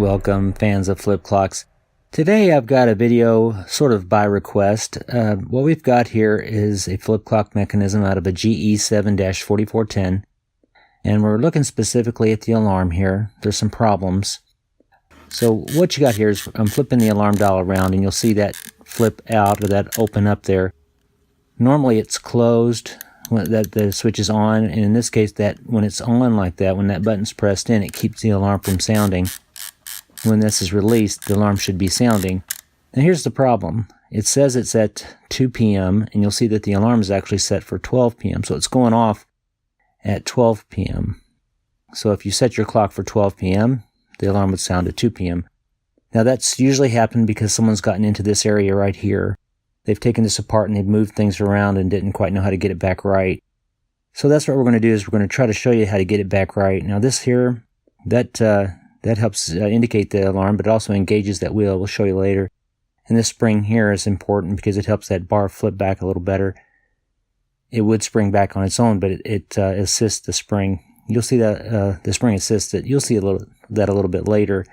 Welcome, fans of flip clocks. Today I've got a video sort of by request. What we've got here is a flip clock mechanism out of a GE7-4410, and we're looking specifically at the alarm here. There's some problems. So what you got here is I'm flipping the alarm dial around, and you'll see that flip out or that open up there. Normally it's closed, that the switch is on, and in this case, that when it's on like that, when that button's pressed in, it keeps the alarm from sounding. When this is released, the alarm should be sounding. Now here's the problem. It says it's at 2 p.m. and you'll see that the alarm is actually set for 12 p.m. So it's going off at 12 p.m. So if you set your clock for 12 p.m., the alarm would sound at 2 p.m. Now that's usually happened because someone's gotten into this area right here. They've taken this apart and they've moved things around and didn't quite know how to get it back right. So that's what we're going to do, is we're going to try to show you how to get it back right. Now this here, that helps indicate the alarm, but it also engages that wheel. We'll show you later. And this spring here is important because it helps that bar flip back a little better. It would spring back on its own, but it assists the spring. You'll see that the spring assists it. You'll see that a little bit later.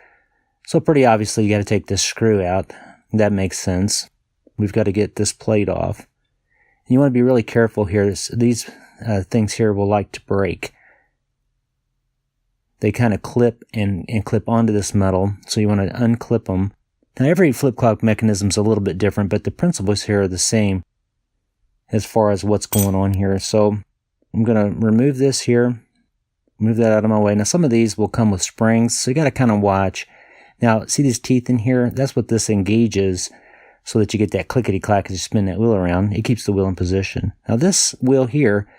So pretty obviously you got to take this screw out. That makes sense. We've got to get this plate off. And you want to be really careful here. These things here will like to break. They kind of clip and clip onto this metal, so you want to unclip them. Now every flip clock mechanism is a little bit different, but the principles here are the same as far as what's going on here. So I'm going to remove this here, move that out of my way. Now some of these will come with springs, so you got to kind of watch. Now see these teeth in here? That's what this engages, so that you get that clickety-clack as you spin that wheel around. It keeps the wheel in position. Now this wheel here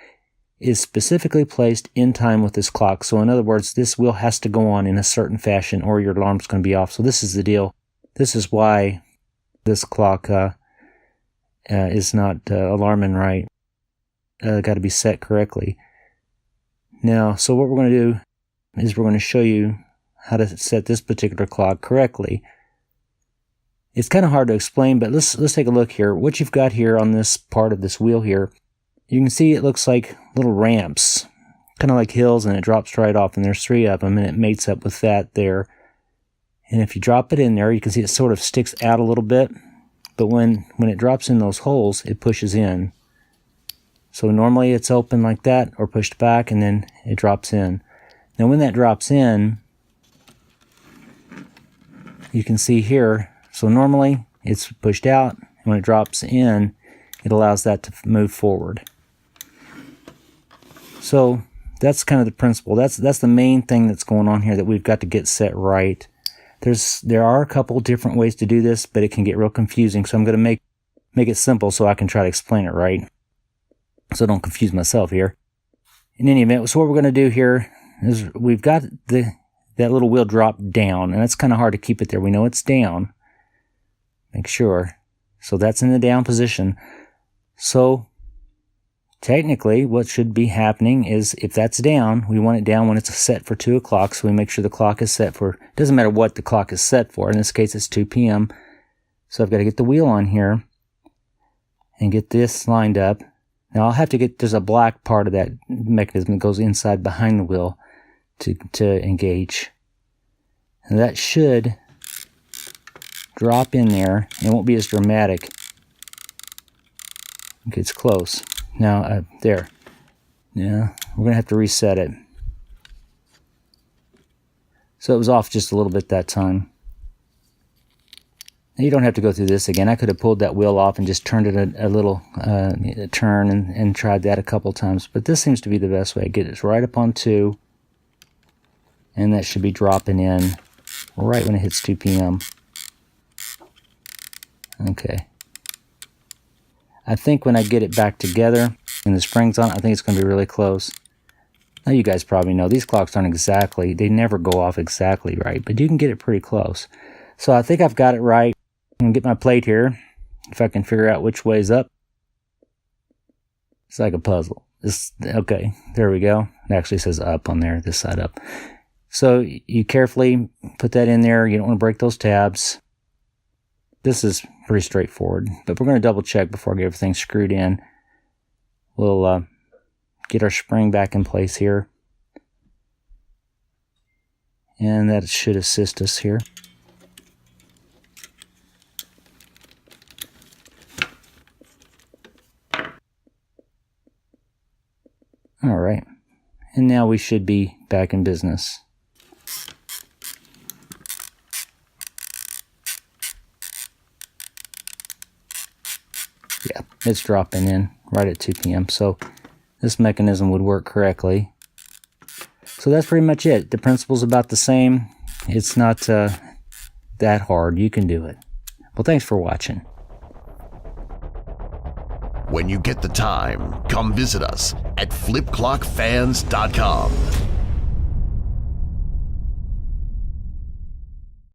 is specifically placed in time with this clock. So in other words, this wheel has to go on in a certain fashion or your alarm's going to be off. So this is the deal. This is why this clock is not alarming right. Got to be set correctly. Now, so what we're going to do is we're going to show you how to set this particular clock correctly. It's kind of hard to explain, but let's take a look here. What you've got here on this part of this wheel here, you can see it looks like little ramps, kind of like hills, and it drops right off, and there's 3 of them, and it mates up with that there. And if you drop it in there, you can see it sort of sticks out a little bit, but when it drops in those holes, it pushes in. So normally it's open like that, or pushed back, and then it drops in. Now when that drops in, you can see here, so normally it's pushed out, and when it drops in, it allows that to move forward. So that's kind of the principle. That's the main thing that's going on here that we've got to get set right. There are a couple different ways to do this, but it can get real confusing. So I'm going to make it simple so I can try to explain it right, so don't confuse myself here. In any event, so what we're going to do here is we've got that little wheel drop down, and it's kind of hard to keep it there. We know it's down. Make sure. So that's in the down position. So technically what should be happening is, if that's down, we want it down when it's set for 2 o'clock, so we make sure the clock is set for, it doesn't matter what the clock is set for, in this case it's 2 p.m. So I've got to get the wheel on here and get this lined up. Now I'll have to get, there's a black part of that mechanism that goes inside behind the wheel to engage. And that should drop in there. It won't be as dramatic. Okay, it's close. Now, there. Yeah, we're going to have to reset it. So it was off just a little bit that time. Now, you don't have to go through this again. I could have pulled that wheel off and just turned it a little turn and tried that a couple times. But this seems to be the best way. Get it right up on 2. And that should be dropping in right when it hits 2 p.m. Okay. I think when I get it back together and the spring's on, I think it's going to be really close. Now you guys probably know these clocks aren't exactly, they never go off exactly right, but you can get it pretty close. So I think I've got it right. I'm going to get my plate here, if I can figure out which way's up. It's like a puzzle. Okay, there we go. It actually says up on there, this side up. So you carefully put that in there. You don't want to break those tabs. This is pretty straightforward, but we're going to double check before I get everything screwed in. We'll get our spring back in place here. and that should assist us here. All right, and now we should be back in business. Yeah, it's dropping in right at 2 p.m. So this mechanism would work correctly. So that's pretty much it. The principle's about the same. It's not that hard. You can do it. Well, thanks for watching. When you get the time, come visit us at flipclockfans.com.